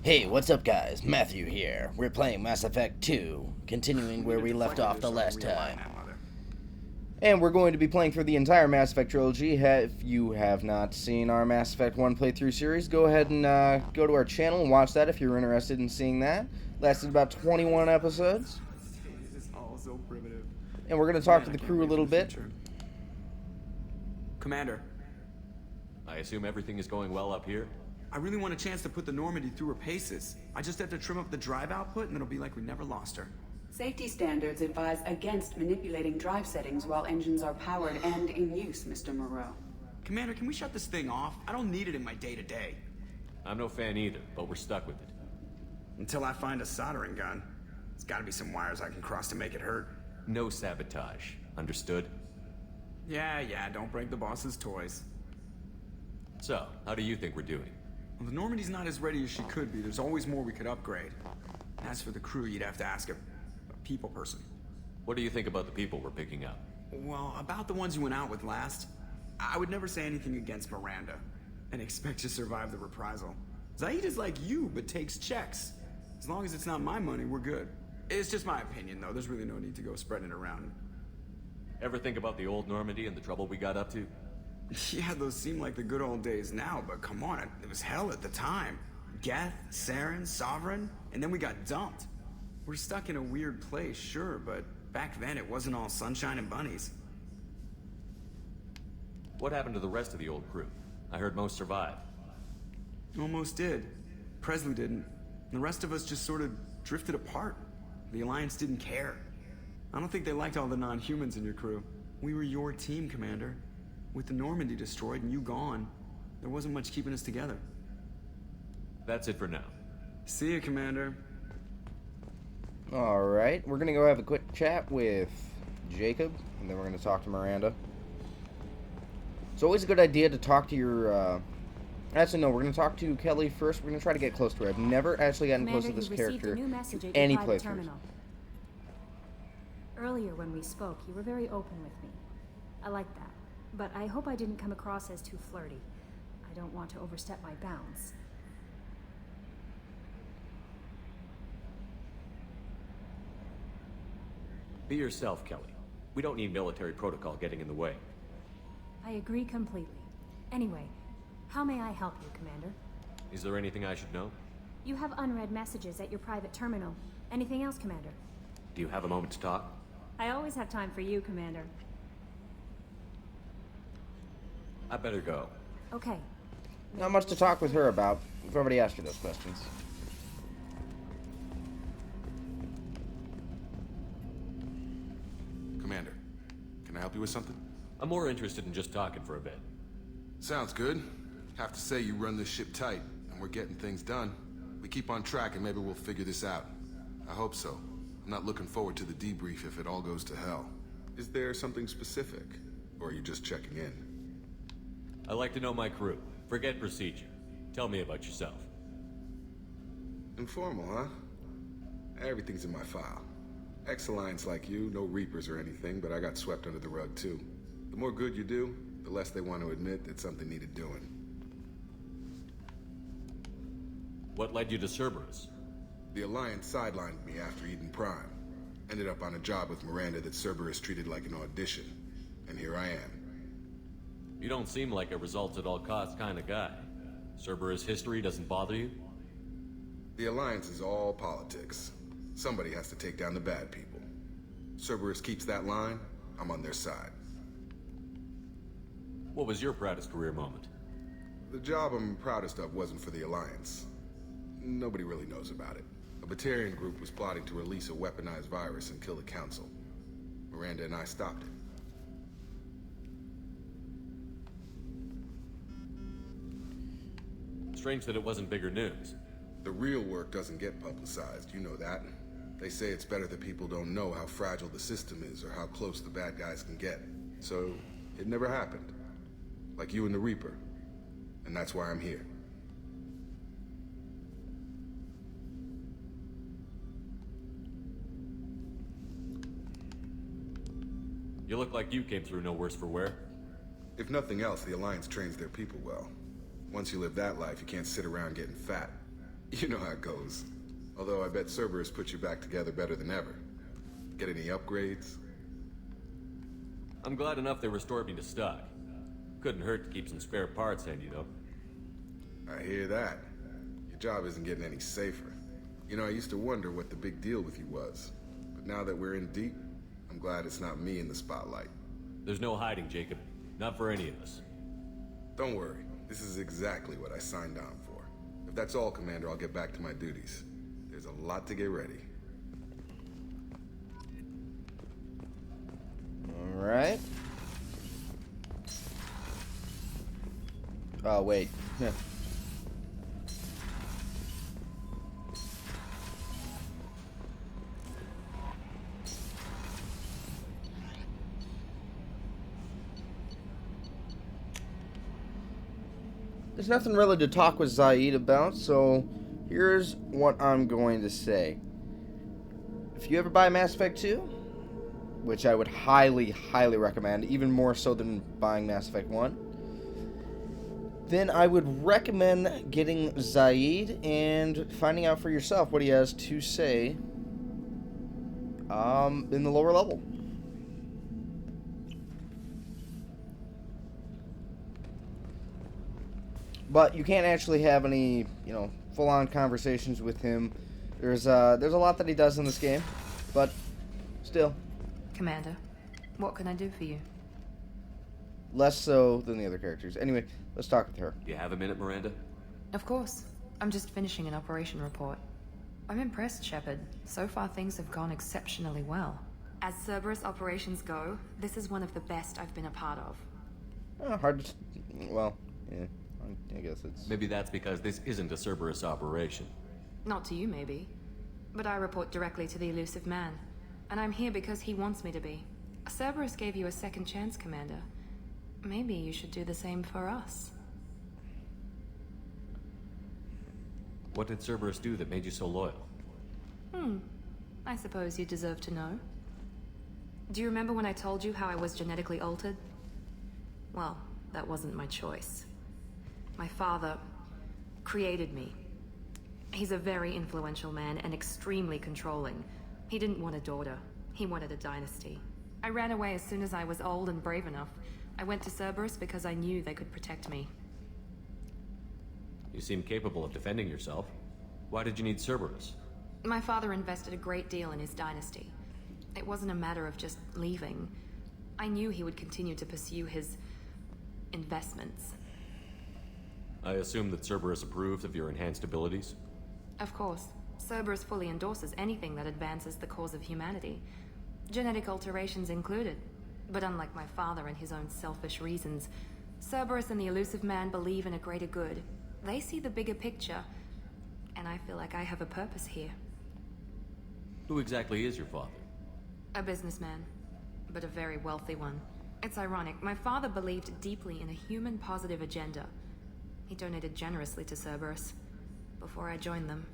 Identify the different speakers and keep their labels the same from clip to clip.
Speaker 1: Hey, what's up guys? Matthew here. We're playing Mass Effect 2, continuing where we left off the last time. And we're going to be playing through the entire Mass Effect trilogy. If you have not seen our Mass Effect 1 playthrough series, go ahead and go to our channel and watch that if you're interested in seeing that. Lasted about 21 episodes. And we're going to talk to the crew a little bit.
Speaker 2: Commander,
Speaker 3: I assume everything is going well up here?
Speaker 2: I really want a chance to put the Normandy through her paces. I just have to trim up the drive output and it'll be like we never lost her.
Speaker 4: Safety standards advise against manipulating drive settings while engines are powered and in use, Mr. Moreau.
Speaker 2: Commander, can we shut this thing off? I don't need it in my day-to-day.
Speaker 3: I'm no fan either, but we're stuck with it.
Speaker 2: Until I find a soldering gun. There's gotta be some wires I can cross to make it hurt.
Speaker 3: No sabotage. Understood?
Speaker 2: Yeah, don't break the boss's toys.
Speaker 3: So, how do you think we're doing?
Speaker 2: Well, the Normandy's not as ready as she could be. There's always more we could upgrade. As for the crew, you'd have to ask a people person.
Speaker 3: What do you think about the people we're picking up?
Speaker 2: Well, about the ones you went out with last, I would never say anything against Miranda and expect to survive the reprisal. Zaid is like you, but takes checks. As long as it's not my money, we're good. It's just my opinion, though. There's really no need to go spreading it around.
Speaker 3: Ever think about the old Normandy and the trouble we got up to?
Speaker 2: Yeah, those seem like the good old days now, but come on, it was hell at the time. Geth, Saren, Sovereign, and then we got dumped. We're stuck in a weird place, sure, but back then it wasn't all sunshine and bunnies.
Speaker 3: What happened to the rest of the old crew? I heard most survived.
Speaker 2: Almost did. Presley didn't. The rest of us just sort of drifted apart. The Alliance didn't care. I don't think they liked all the non-humans in your crew. We were your team, Commander. With the Normandy destroyed and you gone, there wasn't much keeping us together.
Speaker 3: That's it for now.
Speaker 2: See you, Commander.
Speaker 1: Alright, we're going to go have a quick chat with Jacob, and then we're going to talk to Miranda. It's always a good idea to talk to your, actually, no, we're going to talk to Kelly first. We're going to try to get close to her. I've never actually gotten close to this character in any playthroughs.
Speaker 5: Earlier when we spoke, you were very open with me. I like that. But I hope I didn't come across as too flirty. I don't want to overstep my bounds.
Speaker 3: Be yourself, Kelly. We don't need military protocol getting in the way.
Speaker 5: I agree completely. Anyway, how may I help you, Commander?
Speaker 3: Is there anything I should know?
Speaker 5: You have unread messages at your private terminal. Anything else, Commander?
Speaker 3: Do you have a moment to talk?
Speaker 5: I always have time for you, Commander.
Speaker 3: I better go.
Speaker 5: Okay.
Speaker 1: Not much to talk with her about. We've already asked her those questions.
Speaker 6: Commander, can I help you with something?
Speaker 3: I'm more interested in just talking for a bit.
Speaker 6: Sounds good. Have to say you run this ship tight, and we're getting things done. We keep on track and maybe we'll figure this out. I hope so. I'm not looking forward to the debrief if it all goes to hell. Is there something specific? Or are you just checking in?
Speaker 3: I like to know my crew. Forget procedure. Tell me about yourself.
Speaker 6: Informal, huh? Everything's in my file. Ex-Alliance like you, no Reapers or anything, but I got swept under the rug too. The more good you do, the less they want to admit that something needed doing.
Speaker 3: What led you to Cerberus?
Speaker 6: The Alliance sidelined me after Eden Prime. Ended up on a job with Miranda that Cerberus treated like an audition. And here I am.
Speaker 3: You don't seem like a results-at-all-costs kind of guy. Cerberus history doesn't bother you?
Speaker 6: The Alliance is all politics. Somebody has to take down the bad people. Cerberus keeps that line, I'm on their side.
Speaker 3: What was your proudest career moment?
Speaker 6: The job I'm proudest of wasn't for the Alliance. Nobody really knows about it. A Batarian group was plotting to release a weaponized virus and kill the Council. Miranda and I stopped it.
Speaker 3: Strange that it wasn't bigger news.
Speaker 6: The real work doesn't get publicized, you know that. They say it's better that people don't know how fragile the system is or how close the bad guys can get. So, it never happened. Like you and the Reaper. And that's why I'm here.
Speaker 3: You look like you came through no worse for wear.
Speaker 6: If nothing else, the Alliance trains their people well. Once you live that life, you can't sit around getting fat. You know how it goes. Although I bet Cerberus put you back together better than ever. Get any upgrades?
Speaker 3: I'm glad enough they restored me to stock. Couldn't hurt to keep some spare parts handy, though.
Speaker 6: I hear that. Your job isn't getting any safer. You know, I used to wonder what the big deal with you was. But now that we're in deep, I'm glad it's not me in the spotlight.
Speaker 3: There's no hiding, Jacob. Not for any of us.
Speaker 6: Don't worry. This is exactly what I signed on for. If that's all, Commander, I'll get back to my duties. There's a lot to get ready.
Speaker 1: Alright. Oh, wait. There's nothing really to talk with Zaid about, so here's what I'm going to say. If you ever buy Mass Effect 2, which I would highly, highly recommend, even more so than buying Mass Effect 1, then I would recommend getting Zaid and finding out for yourself what he has to say in the lower level. But you can't actually have any, full-on conversations with him. There's a lot that he does in this game, but still.
Speaker 7: Commander, what can I do for you?
Speaker 1: Less so than the other characters. Anyway, let's talk with her.
Speaker 3: Do you have a minute, Miranda?
Speaker 7: Of course. I'm just finishing an operation report. I'm impressed, Shepard. So far things have gone exceptionally well. As Cerberus operations go, this is one of the best I've been a part of.
Speaker 1: Hard to... Well, yeah. I guess it's...
Speaker 3: Maybe that's because this isn't a Cerberus operation.
Speaker 7: Not to you, maybe. But I report directly to the elusive man. And I'm here because he wants me to be. Cerberus gave you a second chance, Commander. Maybe you should do the same for us.
Speaker 3: What did Cerberus do that made you so loyal?
Speaker 7: I suppose you deserve to know. Do you remember when I told you how I was genetically altered? Well, that wasn't my choice. My father created me. He's a very influential man and extremely controlling. He didn't want a daughter. He wanted a dynasty. I ran away as soon as I was old and brave enough. I went to Cerberus because I knew they could protect me.
Speaker 3: You seem capable of defending yourself. Why did you need Cerberus?
Speaker 7: My father invested a great deal in his dynasty. It wasn't a matter of just leaving. I knew he would continue to pursue his investments.
Speaker 3: I assume that Cerberus approved of your enhanced abilities?
Speaker 7: Of course. Cerberus fully endorses anything that advances the cause of humanity. Genetic alterations included. But unlike my father and his own selfish reasons, Cerberus and the elusive man believe in a greater good. They see the bigger picture, and I feel like I have a purpose here.
Speaker 3: Who exactly is your father?
Speaker 7: A businessman, but a very wealthy one. It's ironic, my father believed deeply in a human-positive agenda. He donated generously to Cerberus before I joined them.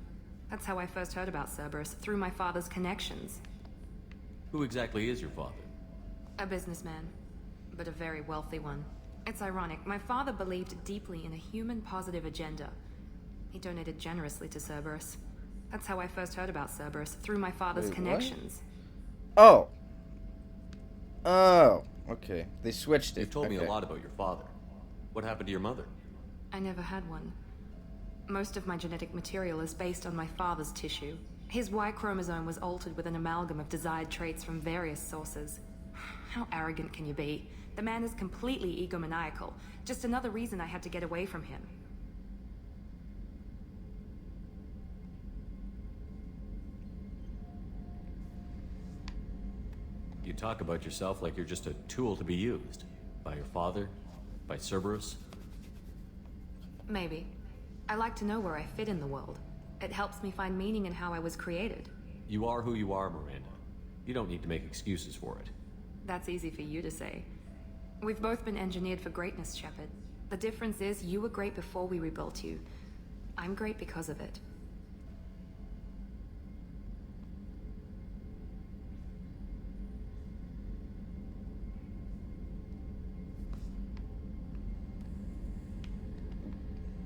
Speaker 7: That's how I first heard about Cerberus, through my father's connections.
Speaker 3: Who exactly is your father?
Speaker 7: A businessman, but a very wealthy one. It's ironic, my father believed deeply in a human-positive agenda. He donated generously to Cerberus. That's how I first heard about Cerberus, through my father's connections.
Speaker 1: Oh. Oh. Okay. They switched it.
Speaker 3: You've told me a lot about your father. What happened to your mother?
Speaker 7: I never had one. Most of my genetic material is based on my father's tissue. His Y chromosome was altered with an amalgam of desired traits from various sources. How arrogant can you be? The man is completely egomaniacal. Just another reason I had to get away from him.
Speaker 3: You talk about yourself like you're just a tool to be used. By your father? By Cerberus?
Speaker 7: Maybe. I like to know where I fit in the world. It helps me find meaning in how I was created.
Speaker 3: You are who you are, Miranda. You don't need to make excuses for it.
Speaker 7: That's easy for you to say. We've both been engineered for greatness, Shepard. The difference is you were great before we rebuilt you. I'm great because of it.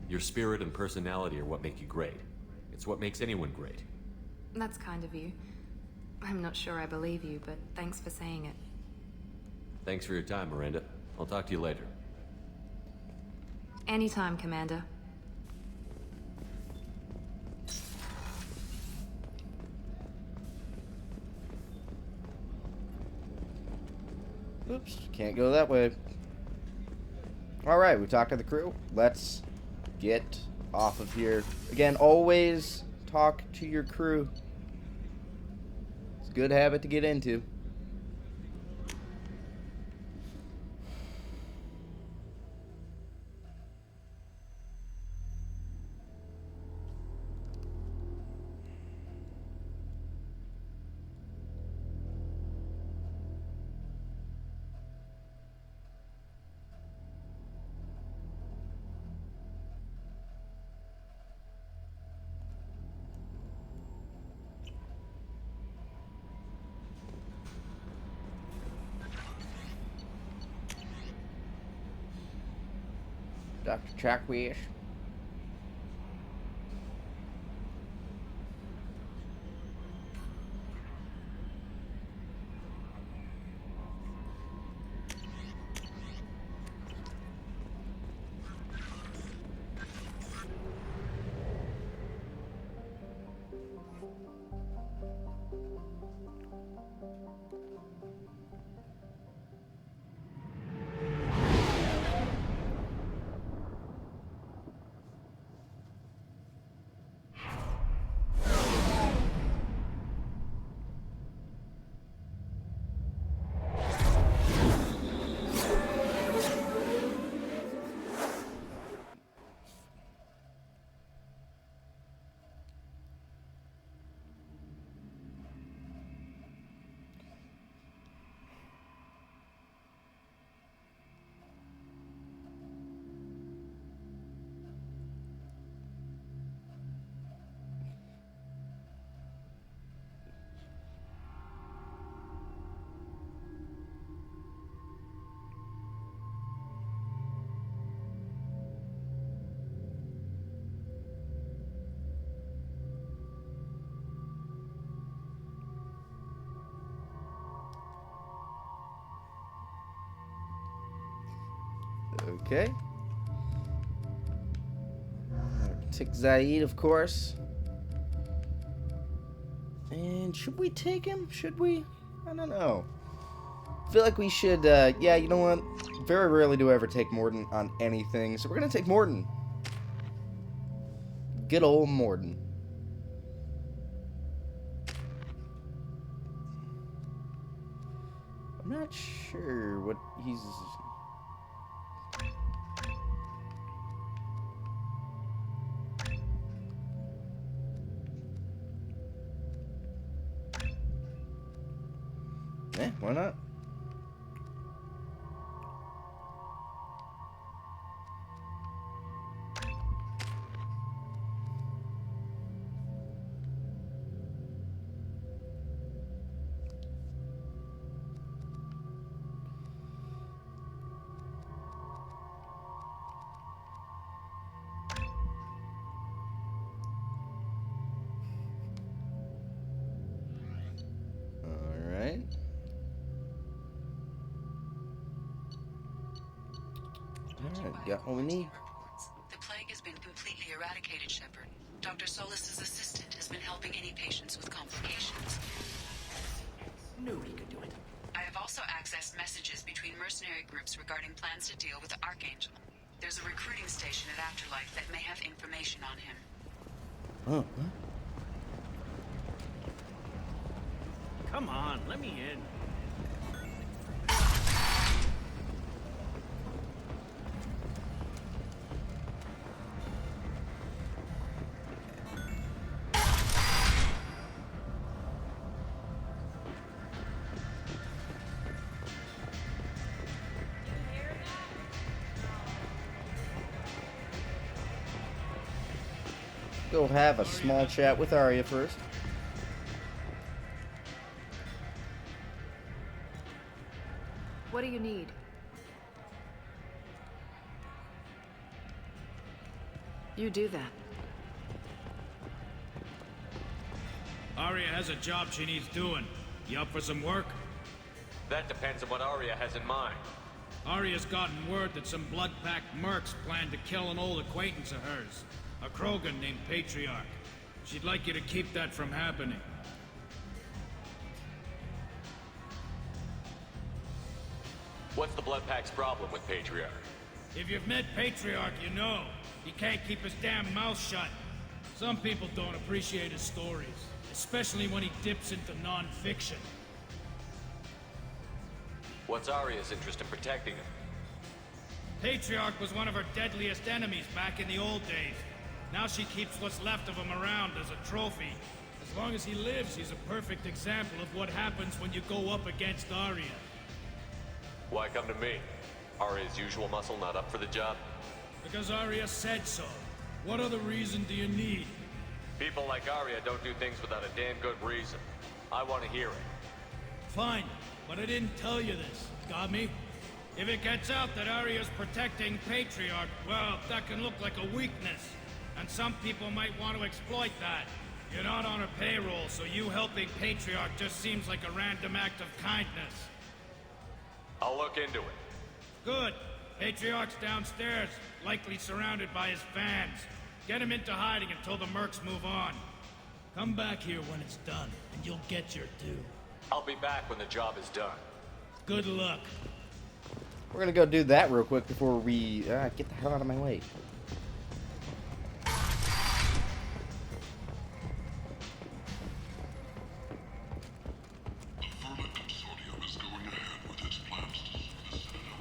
Speaker 3: Your spirit and personality are what make you great. It's what makes anyone great.
Speaker 7: That's kind of you. I'm not sure I believe you, but thanks for saying it.
Speaker 3: Thanks for your time, Miranda. I'll talk to you later.
Speaker 7: Anytime, Commander.
Speaker 1: Oops, can't go that way. Alright, we talked to the crew. Let's get off of here. Again, always talk to your crew. It's a good habit to get into. Dr. Chakwish. Okay. Take Zaid, of course. And should we take him? Should we? I don't know. I feel like we should, yeah, you know what? Very rarely do I ever take Morden on anything, so we're gonna take Morden. Good old Morden. I'm not sure what he's... why not? Alright, got what we need.
Speaker 4: The plague has been completely eradicated, Shepard. Dr. Solis's assistant has been helping any patients with complications.
Speaker 8: Nobody could do it.
Speaker 4: I have also accessed messages between mercenary groups regarding plans to deal with the Archangel. There's a recruiting station at Afterlife that may have information on him.
Speaker 1: Oh, what?
Speaker 8: Come on, let me in.
Speaker 1: Go have a small chat with Arya first.
Speaker 7: What do you need? You do that.
Speaker 9: Arya has a job she needs doing. You up for some work?
Speaker 3: That depends on what Arya has in mind.
Speaker 9: Arya's gotten word that some blood-packed mercs plan to kill an old acquaintance of hers. A Krogan named Patriarch. She'd like you to keep that from happening.
Speaker 3: What's the Bloodpack's problem with Patriarch?
Speaker 9: If you've met Patriarch, you know. He can't keep his damn mouth shut. Some people don't appreciate his stories, especially when he dips into non-fiction.
Speaker 3: What's Arya's interest in protecting him?
Speaker 9: Patriarch was one of her deadliest enemies back in the old days. Now she keeps what's left of him around as a trophy. As long as he lives, he's a perfect example of what happens when you go up against Arya.
Speaker 3: Why come to me? Arya's usual muscle not up for the job?
Speaker 9: Because Arya said so. What other reason do you need?
Speaker 3: People like Arya don't do things without a damn good reason. I want to hear it.
Speaker 9: Fine, but I didn't tell you this. Got me? If it gets out that Arya's protecting Patriarch, well, that can look like a weakness. And some people might want to exploit that. You're not on her payroll, so you helping Patriarch just seems like a random act of kindness.
Speaker 3: I'll look into it.
Speaker 9: Good. Patriarch's downstairs, likely surrounded by his fans. Get him into hiding until the mercs move on. Come back here when it's done, and you'll get your due.
Speaker 3: I'll be back when the job is done.
Speaker 9: Good luck.
Speaker 1: We're gonna go do that real quick before we get the hell out of my way.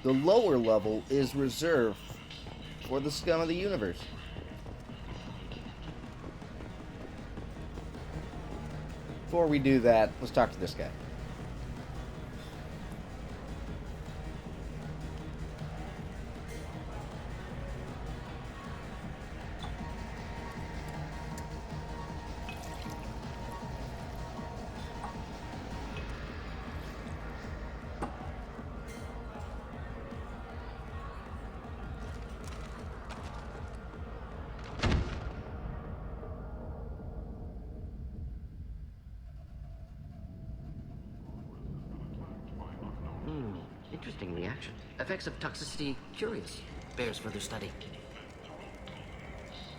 Speaker 1: The lower level is reserved for the scum of the universe. Before we do that, let's talk to this guy.
Speaker 10: Interesting reaction. Effects of toxicity, curious. Bears further study.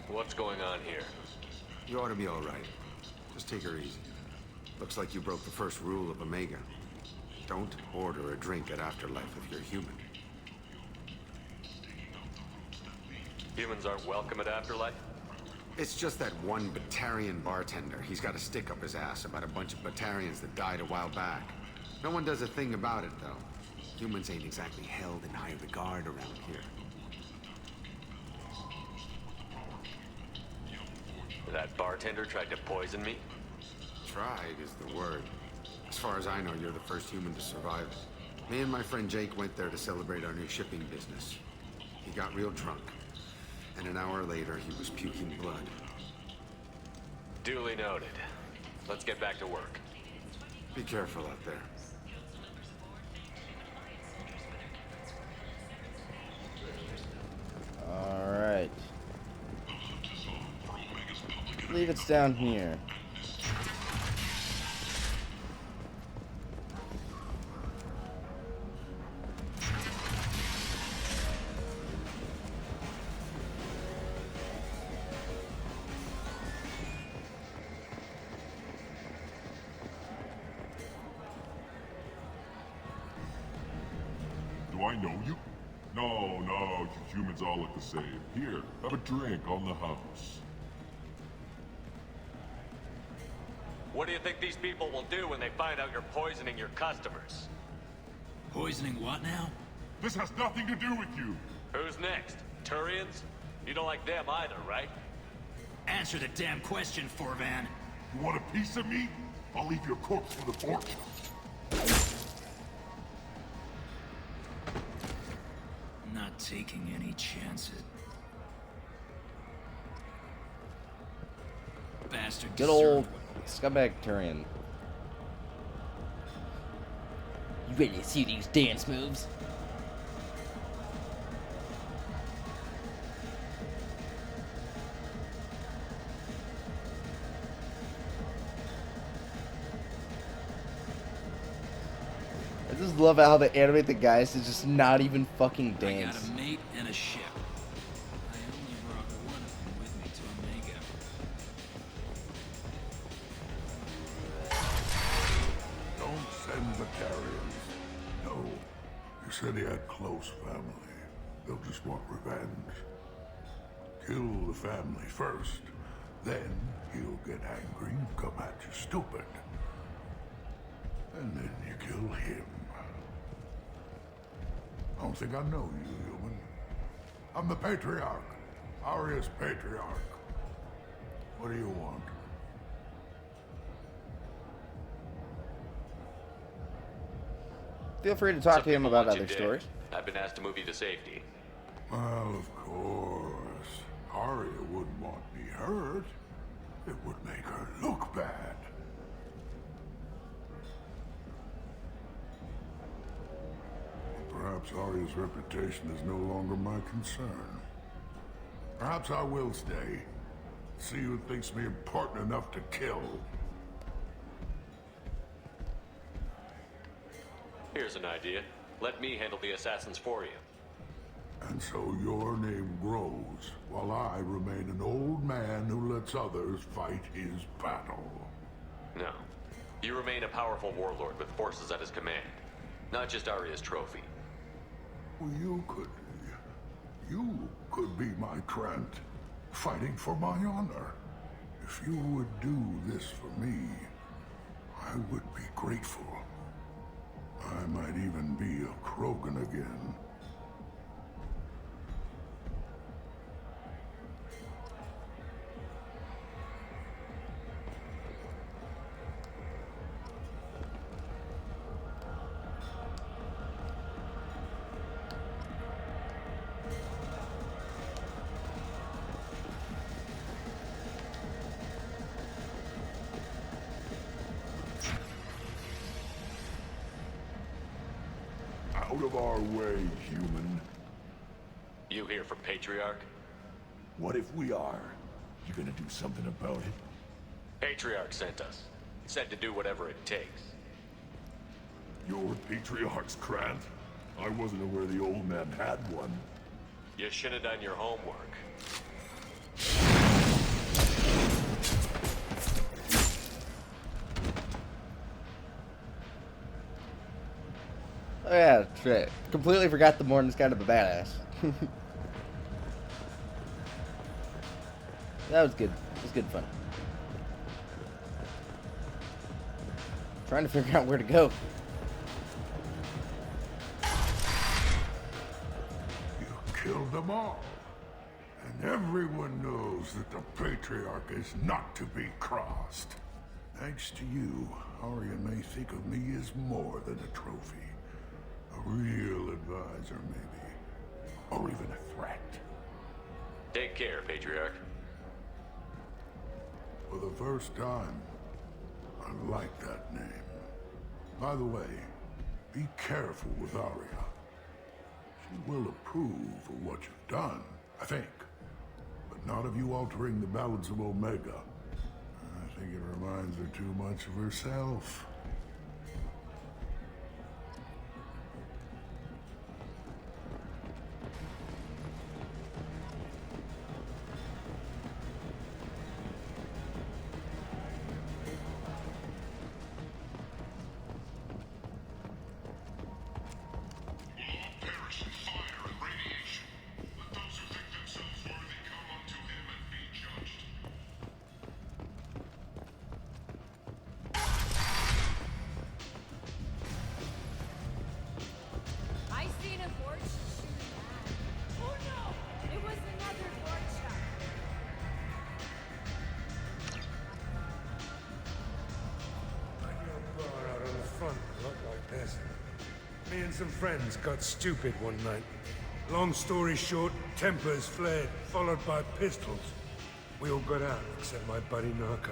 Speaker 3: What's going on here?
Speaker 11: You ought to be all right. Just take her easy. Looks like you broke the first rule of Omega. Don't order a drink at Afterlife if you're human.
Speaker 3: Humans aren't welcome at Afterlife?
Speaker 11: It's just that one Batarian bartender. He's got a stick up his ass about a bunch of Batarians that died a while back. No one does a thing about it, though. Humans ain't exactly held in high regard around here.
Speaker 3: That bartender tried to poison me?
Speaker 11: Tried is the word. As far as I know, you're the first human to survive it. Me and my friend Jake went there to celebrate our new shipping business. He got real drunk, and an hour later he was puking blood.
Speaker 3: Duly noted. Let's get back to work.
Speaker 11: Be careful out there.
Speaker 1: Alright. I believe it's down here.
Speaker 12: Do I know you? No, you humans all look the same. Here, have a drink on the house.
Speaker 3: What do you think these people will do when they find out you're poisoning your customers?
Speaker 9: Poisoning what now?
Speaker 12: This has nothing to do with you.
Speaker 3: Who's next? Turians? You don't like them either, right?
Speaker 9: Answer the damn question, Forvan.
Speaker 12: You want a piece of me? I'll leave your corpse for the fortune.
Speaker 9: Not taking any chances. Bastard.
Speaker 1: Good old scumbag Turian. You ready to see these dance moves? just love how they animate the guys to just not even fucking dance.
Speaker 13: I got a mate and a ship. I only brought one of them with me to Omega.
Speaker 14: Don't send the carriers. No. He said he had close family. They'll just want revenge. Kill the family first. Then he'll get angry and come at you stupid. And then you kill him. I don't think I know you, human. I'm the Patriarch. Aria's Patriarch. What do you want?
Speaker 1: Feel free to talk to him about other
Speaker 3: Dead.
Speaker 1: stories.
Speaker 3: I've been asked to move you to safety.
Speaker 14: Well, of course. Aria wouldn't want me hurt. It would make her look bad. Perhaps Aria's reputation is no longer my concern. Perhaps I will stay. See who thinks me important enough to kill.
Speaker 3: Here's an idea. Let me handle the assassins for you.
Speaker 14: And so your name grows, while I remain an old man who lets others fight his battle.
Speaker 3: No. You remain a powerful warlord with forces at his command. Not just Aria's trophy.
Speaker 14: Well, you could be my Trent, fighting for my honor. If you would do this for me, I would be grateful. I might even be a Krogan again. Out of our way, human.
Speaker 3: You here for Patriarch?
Speaker 14: What if we are? You gonna do something about it?
Speaker 3: Patriarch sent us. Said to do whatever it takes.
Speaker 14: Your Patriarch's Grant? I wasn't aware the old man had one.
Speaker 3: You should have done your homework.
Speaker 1: Oh yeah, that's right. Completely forgot the Morton's kind of a badass. That was good. It was good fun. Trying to figure out where to go.
Speaker 14: You killed them all. And everyone knows that the Patriarch is not to be crossed. Thanks to you, Aria may think of me as more than a trophy. A real advisor, maybe. Or even a threat.
Speaker 3: Take care, Patriarch.
Speaker 14: For the first time, I like that name. By the way, be careful with Aria. She will approve of what you've done, I think. But not of you altering the balance of Omega. I think it reminds her too much of herself.
Speaker 15: Me and some friends got stupid one night. Long story short, tempers flared, followed by pistols. We all got out, except my buddy Narco.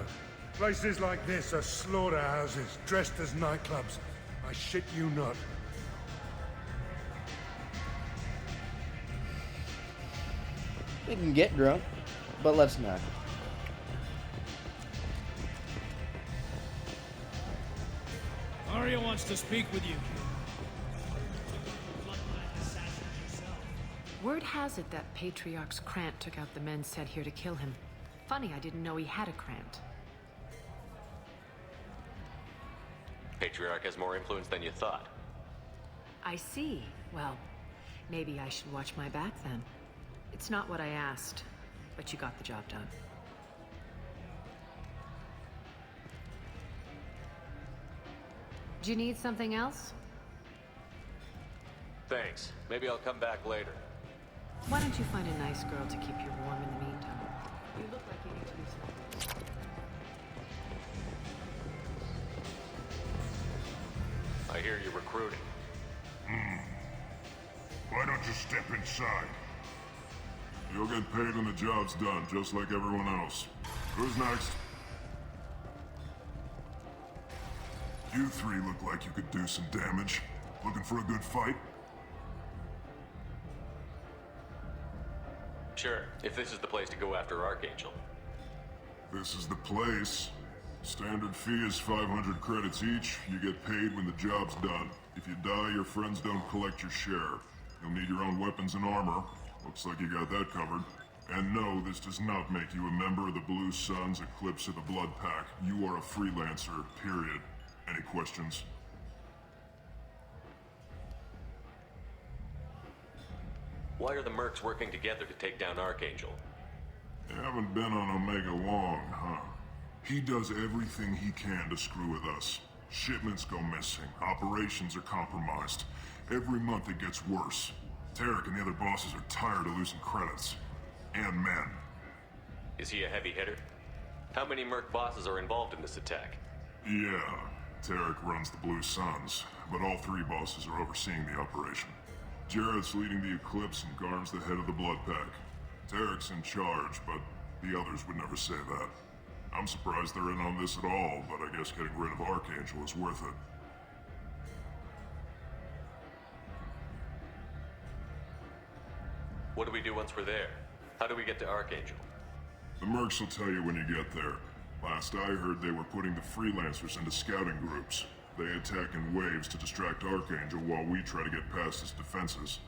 Speaker 15: Places like this are slaughterhouses, dressed as nightclubs. I shit you not.
Speaker 1: We can get drunk, but let's not.
Speaker 9: Aria wants to speak with you.
Speaker 16: Word has it that Patriarch's Krant took out the men sent here to kill him. Funny, I didn't know he had a Krant.
Speaker 3: Patriarch has more influence than you thought.
Speaker 16: I see. Well, maybe I should watch my back then. It's not what I asked, but you got the job done. Do you need something else?
Speaker 3: Thanks. Maybe I'll come back later.
Speaker 16: Why don't you find a nice girl to keep you warm in the meantime? You look like you need to do something.
Speaker 3: I hear you're recruiting.
Speaker 12: Why don't you step inside? You'll get paid when the job's done, just like everyone else. Who's next? You three look like you could do some damage. Looking for a good fight?
Speaker 3: Sure, if this is the place to go after Archangel.
Speaker 12: This is the place. Standard fee is 500 credits each. You get paid when the job's done. If you die, your friends don't collect your share. You'll need your own weapons and armor. Looks like you got that covered. And no, this does not make you a member of the Blue Suns, Eclipse, or the Blood Pack. You are a freelancer, period. Any questions?
Speaker 3: Why are the Mercs working together to take down Archangel?
Speaker 12: You haven't been on Omega long, huh? He does everything he can to screw with us. Shipments go missing. Operations are compromised. Every month it gets worse. Tarek and the other bosses are tired of losing credits. And men.
Speaker 3: Is he a heavy hitter? How many Merc bosses are involved in this attack?
Speaker 12: Yeah, Tarek runs the Blue Suns, but all three bosses are overseeing the operation. Jarrett's leading the Eclipse and Garm's the head of the Blood Pack. Tarek's in charge, but the others would never say that. I'm surprised they're in on this at all, but I guess getting rid of Archangel is worth it.
Speaker 3: What do we do once we're there? How do we get to Archangel?
Speaker 12: The Mercs will tell you when you get there. Last I heard, they were putting the freelancers into scouting groups. They attack in waves to distract Archangel while we try to get past his defenses.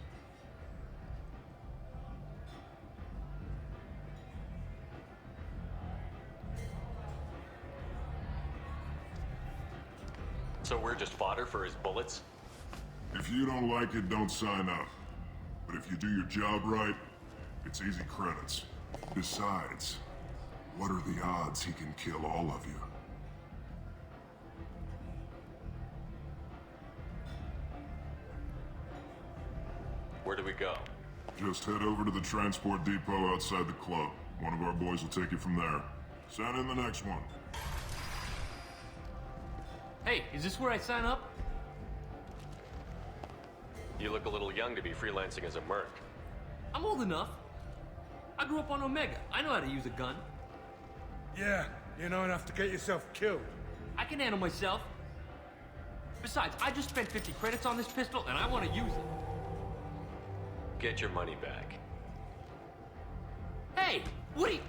Speaker 3: So we're just fodder for his bullets?
Speaker 12: If you don't like it, don't sign up. But if you do your job right, it's easy credits. Besides, what are the odds he can kill all of you?
Speaker 3: Where do we go?
Speaker 12: Just head over to the transport depot outside the club. One of our boys will take you from there. Send in the next one.
Speaker 8: Hey, is this where I sign up?
Speaker 3: You look a little young to be freelancing as a Merc.
Speaker 8: I'm old enough. I grew up on Omega. I know how to use a gun.
Speaker 15: Yeah, you know enough to get yourself killed.
Speaker 8: I can handle myself. Besides, I just spent 50 credits on this pistol, and I want to use it.
Speaker 3: Get your money back.
Speaker 8: Hey, Woody!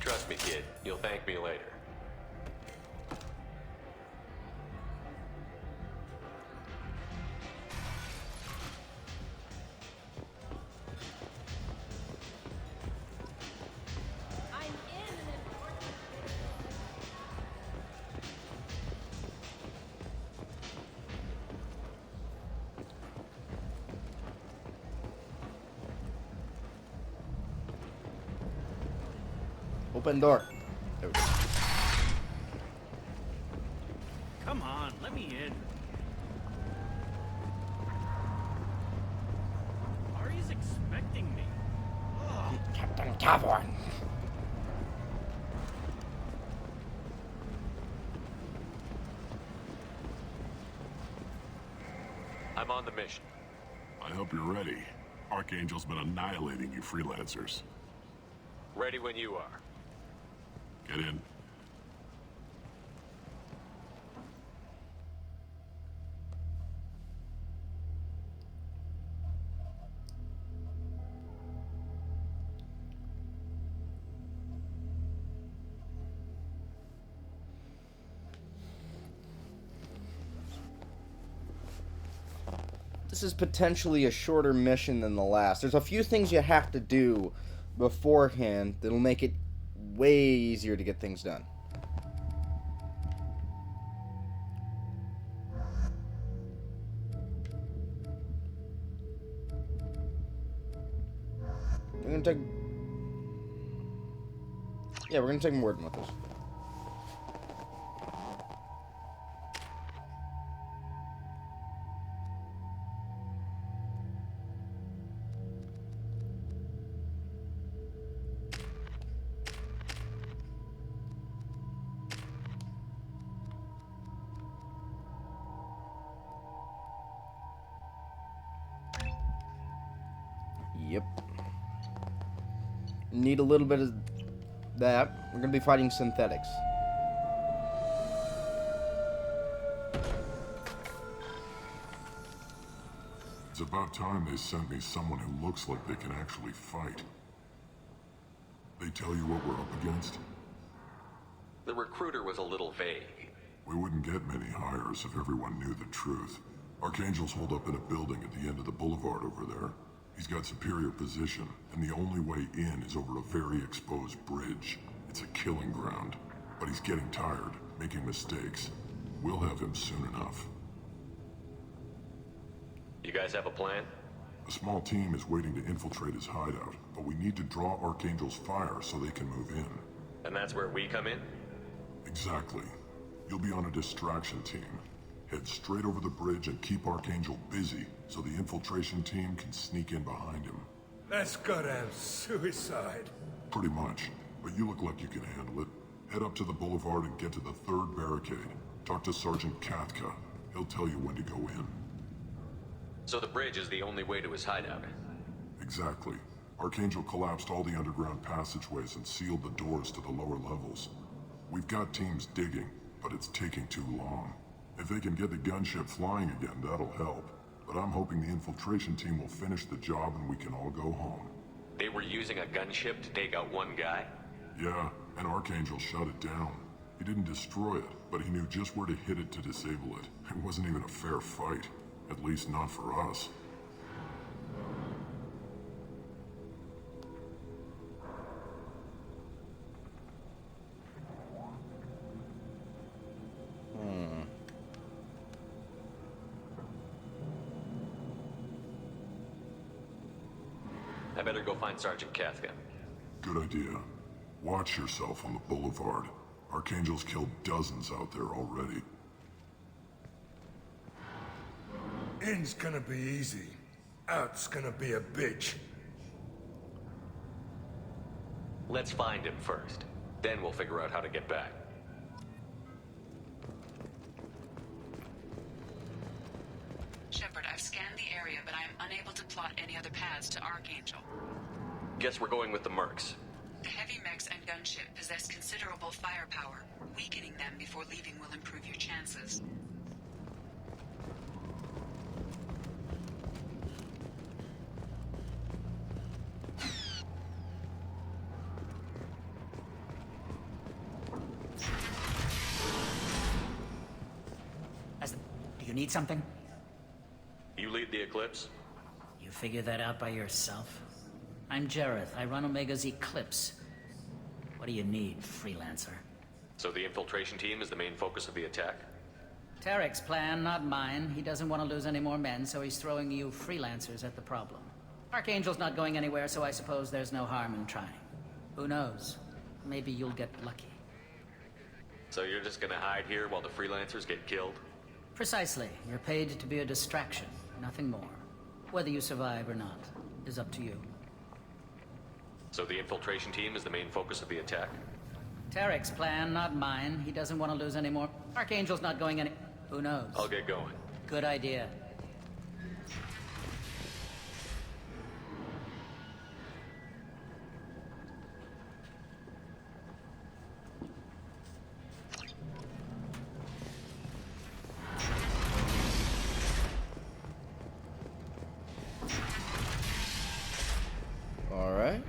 Speaker 3: Trust me, kid. You'll thank me later.
Speaker 1: Open door. There we go.
Speaker 9: Come on, let me in. Ari's expecting me.
Speaker 1: Captain Cavern.
Speaker 3: I'm on the mission.
Speaker 12: I hope you're ready. Archangel's been annihilating you freelancers.
Speaker 3: Ready when you are.
Speaker 12: Get in.
Speaker 1: this is potentially a shorter mission than the last. There's a few things you have to do beforehand that'll make it way easier to get things done. We're gonna take... Yeah, we're gonna take Morden with us. Yep. Need a little bit of that. We're going to be fighting synthetics.
Speaker 12: It's about time they sent me someone who looks like they can actually fight. They tell you what we're up against?
Speaker 3: The recruiter was a little vague.
Speaker 12: We wouldn't get many hires if everyone knew the truth. Archangel's holed up in a building at the end of the boulevard over there. He's got superior position, and the only way in is over a very exposed bridge. It's a killing ground, but he's getting tired, making mistakes. We'll have him soon enough.
Speaker 3: You guys have a plan?
Speaker 12: A small team is waiting to infiltrate his hideout, but we need to draw Archangel's fire so they can move in.
Speaker 3: And that's where we come in?
Speaker 12: Exactly. You'll be on a distraction team. Head straight over the bridge and keep Archangel busy so the infiltration team can sneak in behind him.
Speaker 15: That's goddamn suicide.
Speaker 12: Pretty much, but you look like you can handle it. Head up to the boulevard and get to the third barricade. Talk to Sergeant Katka. He'll tell you when to go in.
Speaker 3: So the bridge is the only way to his hideout?
Speaker 12: Exactly. Archangel collapsed all the underground passageways and sealed the doors to the lower levels. We've got teams digging, but it's taking too long. If they can get the gunship flying again, that'll help. But I'm hoping the infiltration team will finish the job and we can all go home.
Speaker 3: They were using a gunship to take out one guy?
Speaker 12: Yeah, and Archangel shut it down. He didn't destroy it, but he knew just where to hit it to disable it. It wasn't even a fair fight. At least not for us.
Speaker 3: I better go find Sergeant Katka.
Speaker 12: Good idea. Watch yourself on the boulevard. Archangel's killed dozens out there already.
Speaker 15: In's gonna be easy. Out's gonna be a bitch.
Speaker 3: Let's find him first. Then we'll figure out how to get back.
Speaker 4: Shepard, I've scanned the area, but I am unable to plot any other paths to Archangel.
Speaker 3: Guess we're going with the Mercs.
Speaker 4: The heavy mechs and gunship possess considerable firepower. Weakening them before leaving will improve your chances.
Speaker 17: Do you need something?
Speaker 3: You lead the Eclipse?
Speaker 17: You figure that out by yourself? I'm Jareth. I run Omega's Eclipse. What do you need, freelancer?
Speaker 3: So the infiltration team is the main focus of the attack?
Speaker 17: Tarek's plan, not mine. He doesn't want to lose any more men, so he's throwing you freelancers at the problem. Archangel's not going anywhere, so I suppose there's no harm in trying. Who knows? Maybe you'll get lucky.
Speaker 3: So you're just gonna hide here while the freelancers get killed?
Speaker 17: Precisely. You're paid to be a distraction, nothing more. Whether you survive or not is up to you.
Speaker 3: So the infiltration team is the main focus of the attack?
Speaker 17: Tarek's plan, not mine. He doesn't want to lose any more. Archangel's not going any... Who knows?
Speaker 3: I'll get going.
Speaker 17: Good idea.
Speaker 1: All right.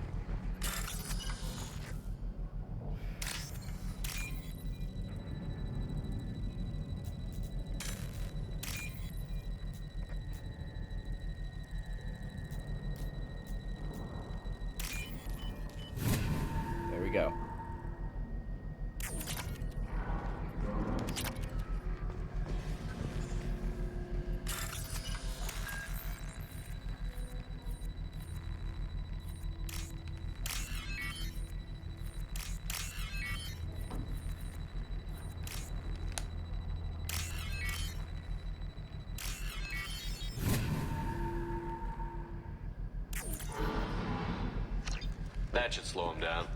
Speaker 3: That should slow him down.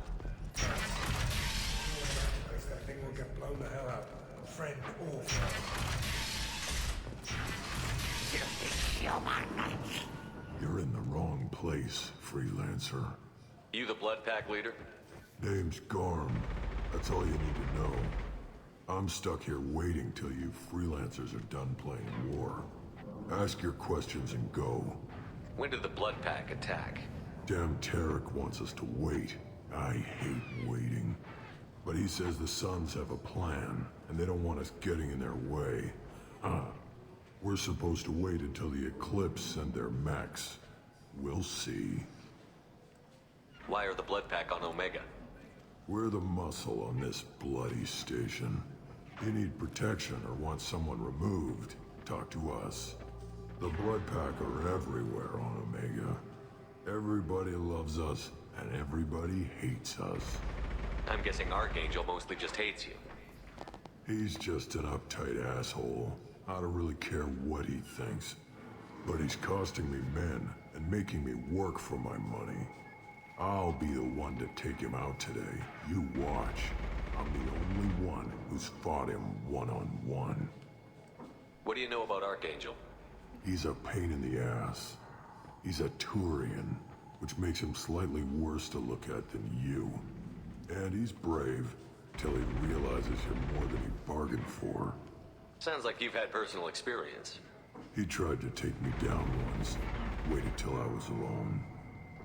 Speaker 15: That thing will get blown the hell up. Friend or foe.
Speaker 14: You're in the wrong place, freelancer.
Speaker 3: You the Blood Pack leader?
Speaker 14: Name's Garm. That's all you need to know. I'm stuck here waiting till you freelancers are done playing war. Ask your questions and go.
Speaker 3: When did the Blood Pack attack?
Speaker 14: Damn Tarek wants us to wait. I hate waiting. But he says the Suns have a plan, and they don't want us getting in their way. We're supposed to wait until the Eclipse send their mechs. We'll see.
Speaker 3: Why are the Blood Pack on Omega?
Speaker 14: We're the muscle on this bloody station. You need protection or want someone removed, talk to us. The Blood Pack are everywhere on Omega. Everybody loves us, and everybody hates us.
Speaker 3: I'm guessing Archangel mostly just hates you.
Speaker 14: He's just an uptight asshole. I don't really care what he thinks. But he's costing me men and making me work for my money. I'll be the one to take him out today. You watch. I'm the only one who's fought him one-on-one.
Speaker 3: What do you know about Archangel?
Speaker 14: He's a pain in the ass. He's a Turian, which makes him slightly worse to look at than you. And he's brave, till he realizes you're more than he bargained for.
Speaker 3: Sounds like you've had personal experience.
Speaker 14: He tried to take me down once. Waited till I was alone.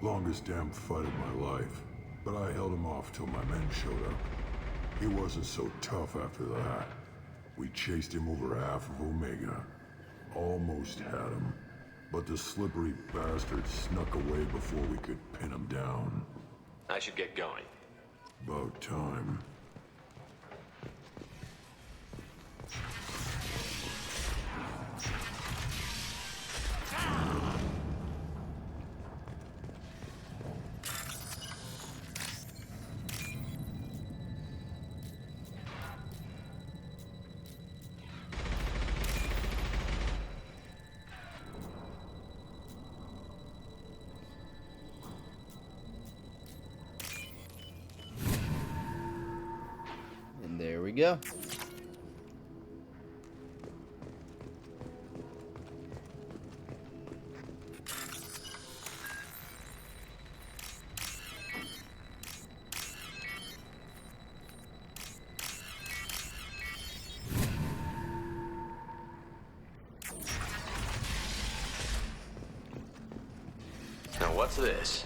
Speaker 14: Longest damn fight of my life. But I held him off till my men showed up. He wasn't so tough after that. We chased him over half of Omega. Almost had him. But the slippery bastard snuck away before we could pin him down.
Speaker 3: I should get going.
Speaker 14: About time.
Speaker 1: There we go.
Speaker 3: Now what's this?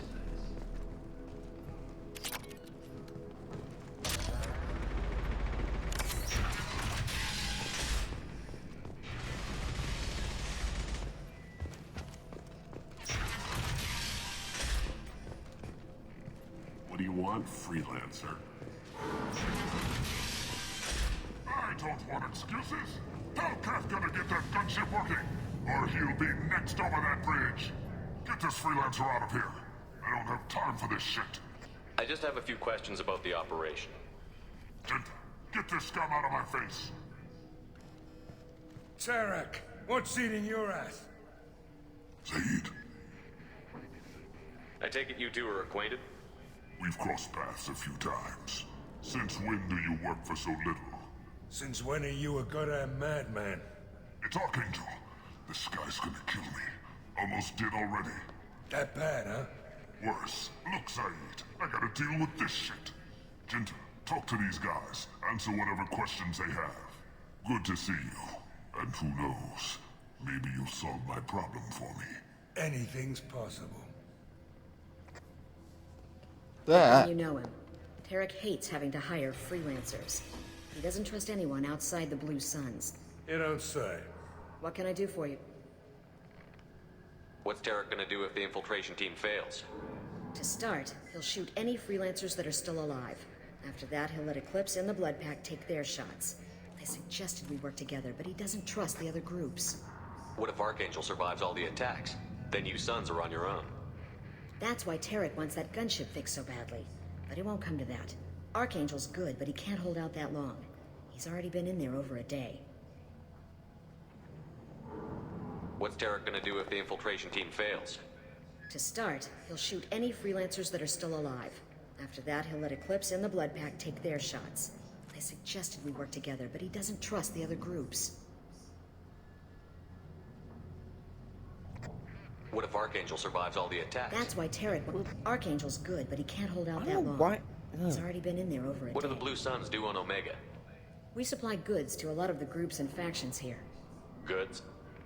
Speaker 12: What do you want, freelancer? I don't want excuses. Tell Kafka to get that gunship working, or he'll be next over that bridge. Get this freelancer out of here. I don't have time for this shit.
Speaker 3: I just have a few questions about the operation.
Speaker 12: Genta, get this scum out of my face.
Speaker 15: Tarek, what's eating your ass?
Speaker 12: Zaid,
Speaker 3: I take it you two are acquainted?
Speaker 12: we've crossed paths a few times. Since when do you work for so little?
Speaker 15: Since when are you a goddamn madman?
Speaker 12: It's Archangel. This guy's gonna kill me. Almost did already.
Speaker 15: That bad, huh?
Speaker 12: Worse. Look, Zaid, I gotta deal with this shit. Genta, talk to these guys. Answer whatever questions they have. Good to see you. And who knows, maybe you'll solve my problem for me.
Speaker 15: Anything's possible.
Speaker 1: That.
Speaker 18: You know him. Tarek hates having to hire freelancers. He doesn't trust anyone outside the Blue Suns.
Speaker 15: You don't say.
Speaker 18: What can I do for you?
Speaker 3: What's Tarek gonna do if the infiltration team fails?
Speaker 18: To start, he'll shoot any freelancers that are still alive. After that, he'll let Eclipse and the Blood Pack take their shots. I suggested we work together, but he doesn't trust the other groups.
Speaker 3: What if Archangel survives all the attacks? Then you Sons are on your own.
Speaker 18: That's why Tarek wants that gunship fixed so badly. But it won't come to that. Archangel's good, but he can't hold out that long. He's already been in there over a day.
Speaker 3: What's Tarek gonna do if the infiltration team fails?
Speaker 18: To start, he'll shoot any freelancers that are still alive. After that, he'll let Eclipse and the Blood Pack take their shots. I suggested we work together, but he doesn't trust the other groups.
Speaker 3: What if Archangel survives all the attacks?
Speaker 18: That's why Tarek... Archangel's good, but he can't hold out that long.
Speaker 1: Why?
Speaker 18: He's already been in there over a
Speaker 3: What do
Speaker 18: day.
Speaker 3: the Blue Suns do on Omega?
Speaker 18: We supply goods to a lot of the groups and factions here.
Speaker 3: Goods?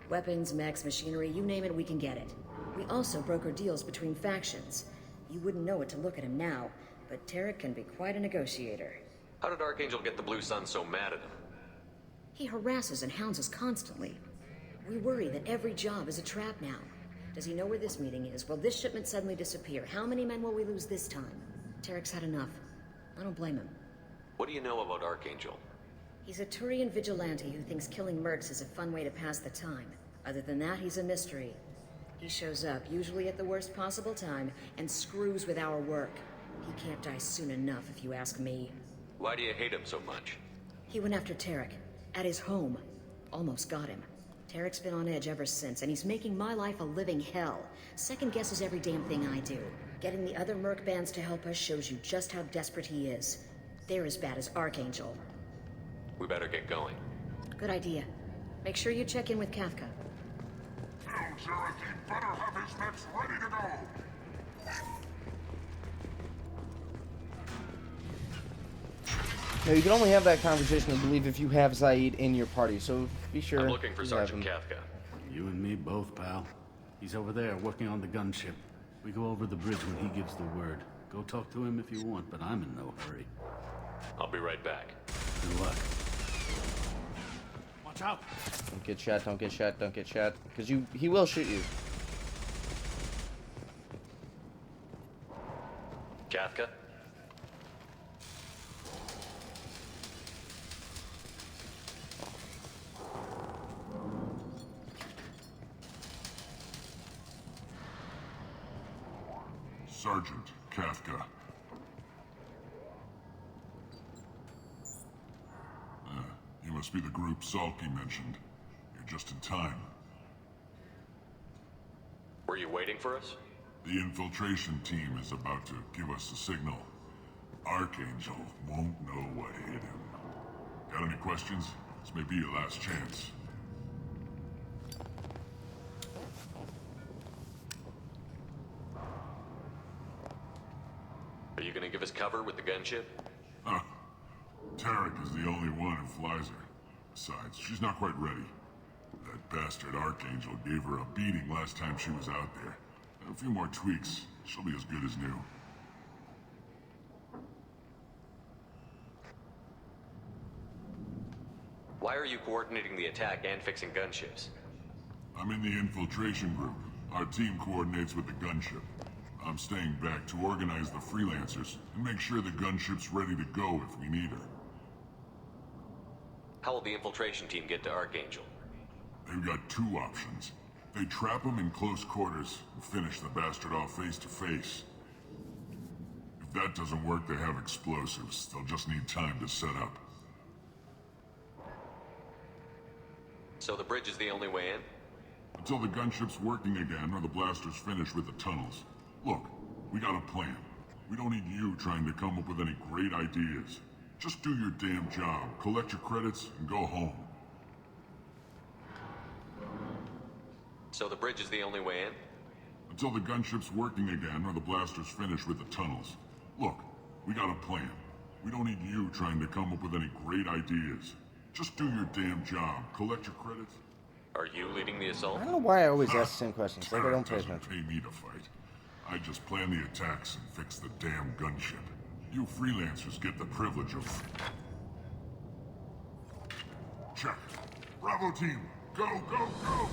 Speaker 18: Weapons, mechs, machinery, you name it, we can get it. We also broker deals between factions. You wouldn't know it to look at him now, but Tarek can be quite a negotiator.
Speaker 3: How did Archangel get the Blue Suns so mad at him?
Speaker 18: He harasses and hounds us constantly. We worry that every job is a trap now. Does he know where this meeting is? Will this shipment suddenly disappear? How many men will we lose this time? Tarek's had enough. I don't blame him.
Speaker 3: What do you know about Archangel?
Speaker 18: He's a Turian vigilante who thinks killing mercs is a fun way to pass the time. Other than that, he's a mystery. He shows up, usually at the worst possible time, and screws with our work. He can't die soon enough, if you ask me.
Speaker 3: Why do you hate him so much?
Speaker 18: He went after Tarek, at his home. Almost got him. Tarek's been on edge ever since, and he's making my life a living hell. Second guesses every damn thing I do. Getting the other merc bands to help us shows you just how desperate he is. They're as bad as Archangel.
Speaker 3: We better get going.
Speaker 18: Good idea. Make sure you check in with Kafka.
Speaker 12: Tell Jareth he better have his mechs ready to go.
Speaker 1: Now, you can only have that conversation, I believe, if you have Zaid in your party, so be sure.
Speaker 3: I'm looking for
Speaker 1: you
Speaker 3: Sergeant
Speaker 1: have him.
Speaker 3: Kafka.
Speaker 19: You and me both, pal. He's over there working on the gunship. We go over the bridge when he gives the word. Go talk to him if you want, but I'm in no hurry.
Speaker 3: I'll be right back.
Speaker 19: Good luck.
Speaker 9: Watch out!
Speaker 1: Don't get shot, don't get shot, don't get shot. Because he will shoot you.
Speaker 3: Kafka?
Speaker 12: Sergeant Kafka. You must be the group Salky mentioned. You're just in time.
Speaker 3: Were you waiting for us?
Speaker 12: The infiltration team is about to give us a signal. Archangel won't know what hit him. Got any questions? This may be your last chance.
Speaker 3: Are you gonna give us cover with the gunship?
Speaker 12: Huh. Tarek is the only one who flies her. Besides, she's not quite ready. That bastard Archangel gave her a beating last time she was out there. A few more tweaks, she'll be as good as new.
Speaker 3: Why are you coordinating the attack and fixing gunships?
Speaker 12: I'm in the infiltration group. Our team coordinates with the gunship. I'm staying back to organize the freelancers and make sure the gunship's ready to go if we need her.
Speaker 3: How will the infiltration team get to Archangel?
Speaker 12: They've got two options. They trap him in close quarters and finish the bastard off face to face. If that doesn't work, they have explosives. They'll just need time to set up.
Speaker 3: So the bridge is the only way in?
Speaker 12: Until the gunship's working again or the blasters finish with the tunnels. Look, we got a plan. We don't need you trying to come up with any great ideas. Just do your damn job, collect your credits, and go home.
Speaker 3: So the bridge is the only way in?
Speaker 12: Until the gunship's working again or the blasters finish with the tunnels. Look, we got a plan. We don't need you trying to come up with any great ideas. Just do your damn job, collect your credits.
Speaker 3: Are you leading the assault?
Speaker 1: I don't know why I always ask the same questions. Like I don't pay
Speaker 12: doesn't
Speaker 1: attention.
Speaker 12: pay me to fight. I just plan the attacks and fix the damn gunship. You freelancers get the privilege of... Check. Bravo team, go, go, go!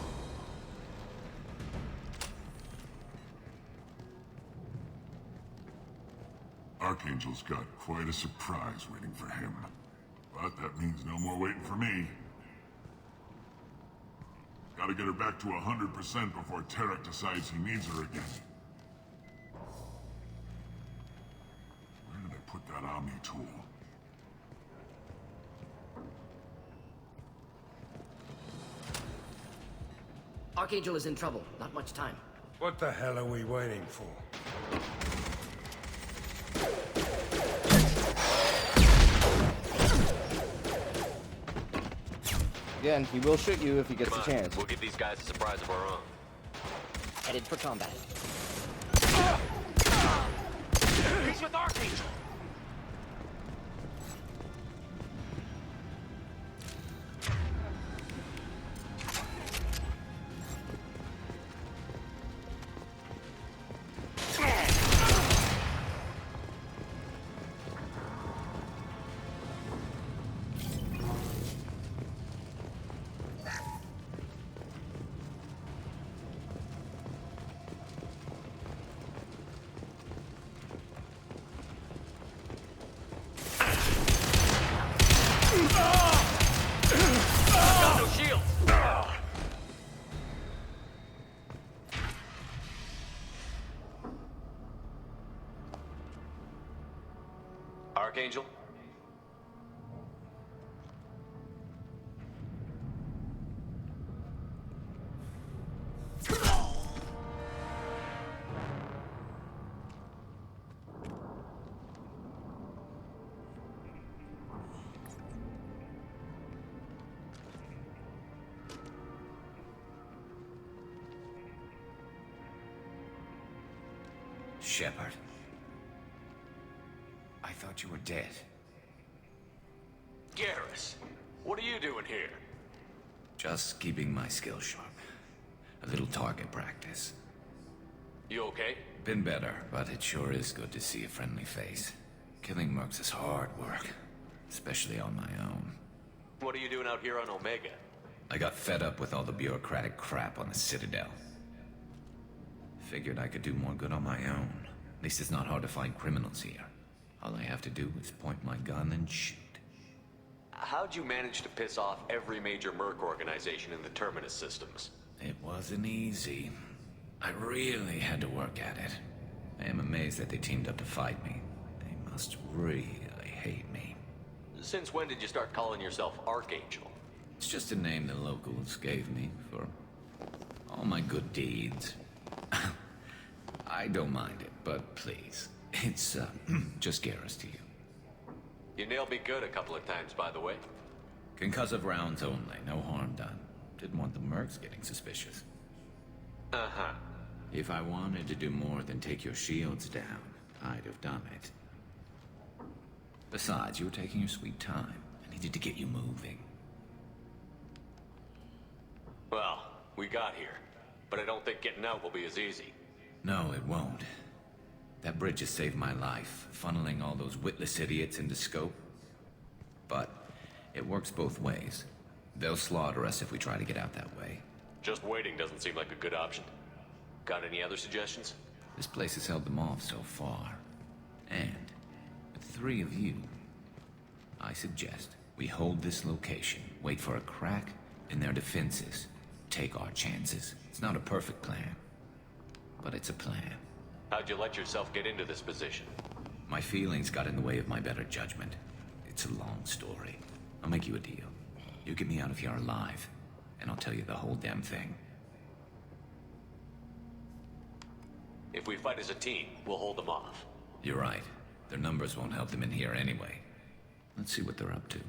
Speaker 12: Archangel's got quite a surprise waiting for him. But that means no more waiting for me. Gotta get her back to 100% before Tarek decides he needs her again. Where did I put that Omni tool?
Speaker 10: Archangel is in trouble. Not much time.
Speaker 15: What the hell are we waiting for?
Speaker 1: Again, he will shoot you if he gets
Speaker 3: Come
Speaker 1: a
Speaker 3: on,
Speaker 1: chance.
Speaker 3: we'll give these guys a surprise of our own.
Speaker 10: Headed for combat.
Speaker 8: He's with Archangel! Got no shield!
Speaker 3: Archangel?
Speaker 20: Shepard. I thought you were dead.
Speaker 3: Garrus, what are you doing here?
Speaker 20: Just keeping my skills sharp. A little target practice.
Speaker 3: You okay?
Speaker 20: Been better, but it sure is good to see a friendly face. Killing mercs is hard work, especially on my own.
Speaker 3: What are you doing out here on Omega?
Speaker 20: I got fed up with all the bureaucratic crap on the Citadel. Figured I could do more good on my own. At least it's not hard to find criminals here. All I have to do is point my gun and shoot.
Speaker 3: How'd you manage to piss off every major Merc organization in the Terminus systems?
Speaker 20: It wasn't easy. I really had to work at it. I am amazed that they teamed up to fight me. They must really hate me.
Speaker 3: Since when did you start calling yourself Archangel?
Speaker 20: It's just a name the locals gave me for all my good deeds. I don't mind it, but please, it's just Garrus to you.
Speaker 3: You nailed me good a couple of times, by the way.
Speaker 20: Concussive rounds only, no harm done. Didn't want the mercs getting suspicious.
Speaker 3: Uh-huh.
Speaker 20: If I wanted to do more than take your shields down, I'd have done it. Besides, you were taking your sweet time. I needed to get you moving.
Speaker 3: Well, we got here, but I don't think getting out will be as easy.
Speaker 20: No, it won't. That bridge has saved my life, funneling all those witless idiots into scope. But it works both ways. They'll slaughter us if we try to get out that way.
Speaker 3: Just waiting doesn't seem like a good option. Got any other suggestions?
Speaker 20: This place has held them off so far. And with 3 of you, I suggest we hold this location, wait for a crack in their defenses, take our chances. It's not a perfect plan, but it's a plan.
Speaker 3: How'd you let yourself get into this position?
Speaker 20: My feelings got in the way of my better judgment. It's a long story. I'll make you a deal. You get me out of here alive, and I'll tell you the whole damn thing.
Speaker 3: If we fight as a team, we'll hold them off.
Speaker 20: You're right. Their numbers won't help them in here anyway. Let's see what they're up to.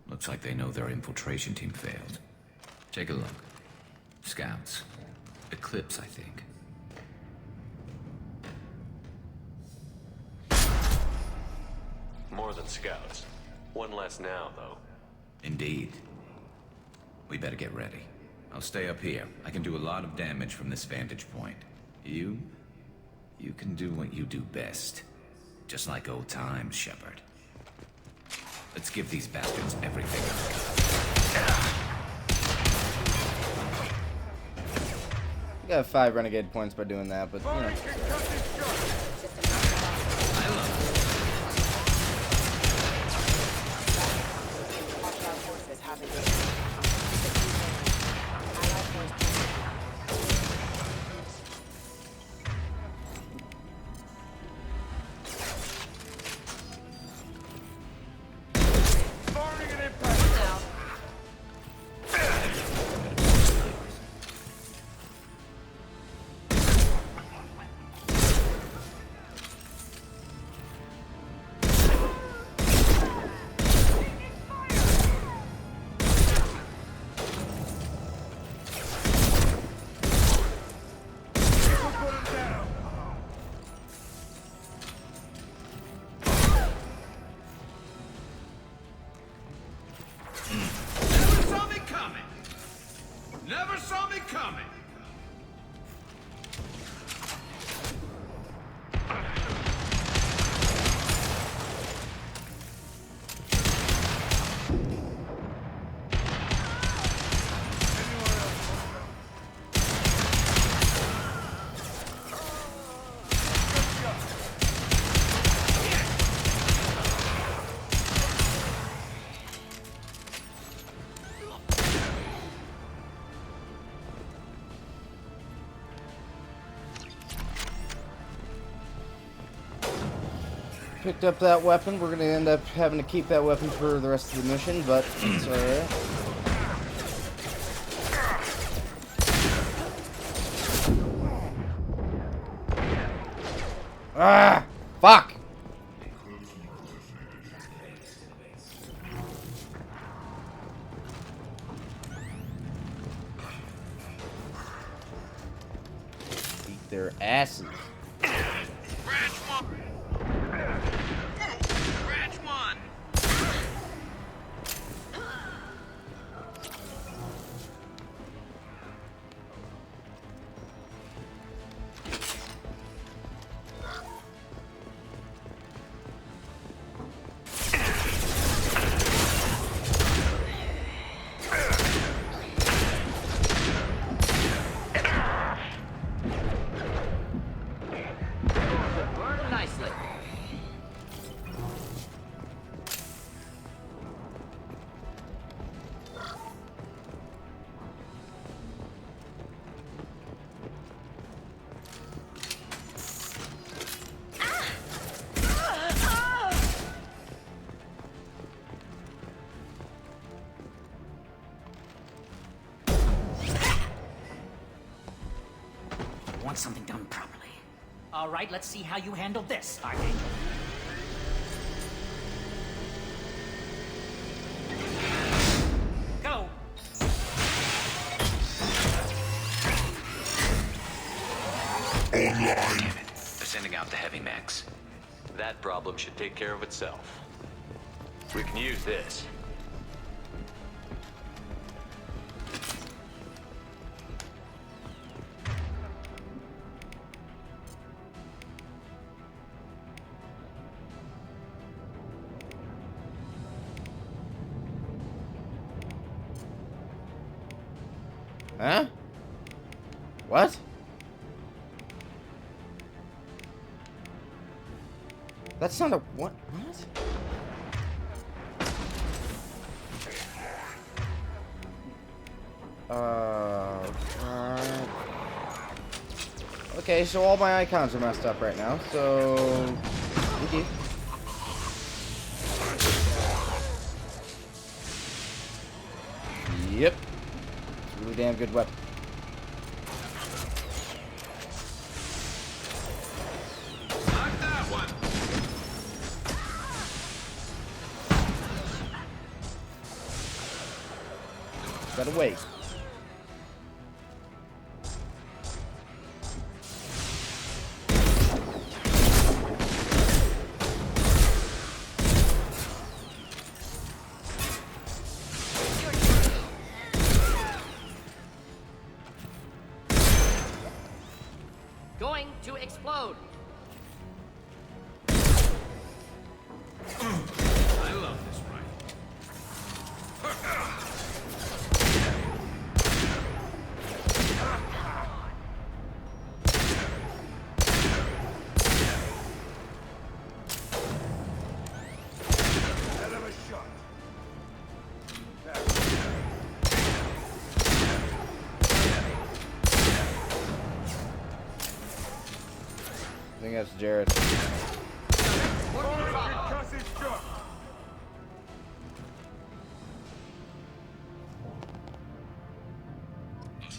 Speaker 20: Looks like they know their infiltration team failed. Take a look. Scouts. Eclipse, I think.
Speaker 3: More than scouts. One less now, though.
Speaker 20: Indeed. We better get ready. I'll stay up here. I can do a lot of damage from this vantage point. You can do what you do best. Just like old times, Shepard. Let's give these bastards everything
Speaker 1: You got 5 renegade points by doing that, but you know. Picked up that weapon. We're gonna end up having to keep that weapon for the rest of the mission, but it's alright. Ah! Fuck! Beat their asses.
Speaker 10: Nicely.
Speaker 17: I want something done properly. All right, let's see how you handle this, Archangel. Go!
Speaker 20: Online. They're sending out the heavy mechs.
Speaker 3: That problem should take care of itself. We can use this.
Speaker 1: Huh? What? That's not a what? What? Okay, so all my icons are messed up right now, so... Okay. Yep. It's a really damn good weapon.
Speaker 20: Not that one.
Speaker 1: Gotta wait.
Speaker 10: Going to explode.
Speaker 13: I love this ride.
Speaker 15: Hell of a shot.
Speaker 1: I think that's Jared.
Speaker 20: Looks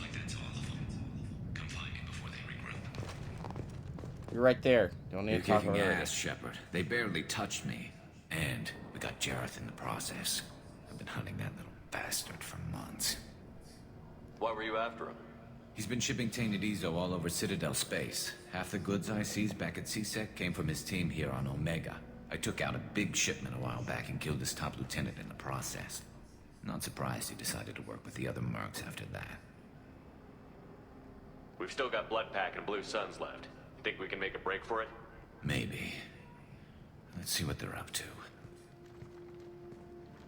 Speaker 20: like that's all of them. Come find me before they regroup.
Speaker 1: You're right there. Don't need
Speaker 20: You're
Speaker 1: to talk
Speaker 20: kicking
Speaker 1: about
Speaker 20: ass, Shepard. They barely touched me. And we got Jareth in the process. I've been hunting that little bastard for months.
Speaker 3: Why were you after him?
Speaker 20: He's been shipping tainted Ezo all over Citadel space. Half the goods I seized back at CSEC came from his team here on Omega. I took out a big shipment a while back and killed his top lieutenant in the process. Not surprised he decided to work with the other mercs after that.
Speaker 3: We've still got Bloodpack and Blue Suns left. You think we can make a break for it?
Speaker 20: Maybe. Let's see what they're up to.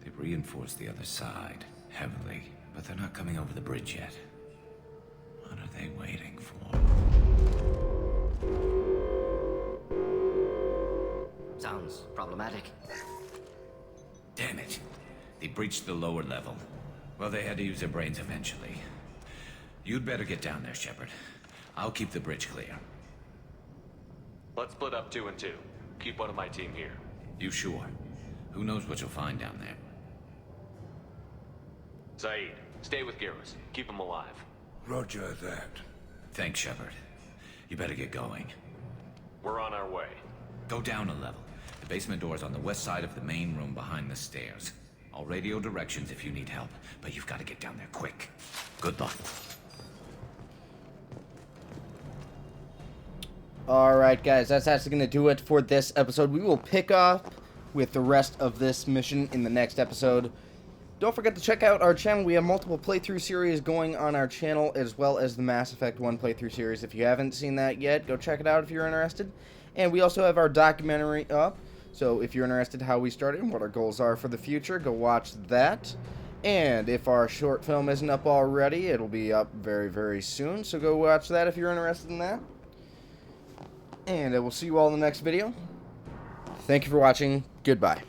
Speaker 20: They've reinforced the other side, heavily, but they're not coming over the bridge yet. What are they waiting for?
Speaker 10: Sounds problematic.
Speaker 20: Damn it. They breached the lower level. Well, they had to use their brains eventually. You'd better get down there, Shepard. I'll keep the bridge clear.
Speaker 3: Let's split up 2 and 2. Keep one of my team here.
Speaker 20: You sure? Who knows what you'll find down there?
Speaker 3: Saeed, stay with Garrus. Keep him alive.
Speaker 15: Roger that.
Speaker 20: Thanks, Shepard. You better get going.
Speaker 3: We're on our way.
Speaker 20: Go down a level. The basement door's on the west side of the main room behind the stairs. I'll radio directions if you need help, but you've got to get down there quick. Good luck.
Speaker 1: Alright guys, that's actually going to do it for this episode. We will pick up with the rest of this mission in the next episode. Don't forget to check out our channel. We have multiple playthrough series going on our channel, as well as the Mass Effect 1 playthrough series. If you haven't seen that yet, go check it out if you're interested. And we also have our documentary up. So if you're interested how we started and what our goals are for the future, go watch that. And if our short film isn't up already, it'll be up very, very soon. So go watch that if you're interested in that. And I will see you all in the next video. Thank you for watching. Goodbye.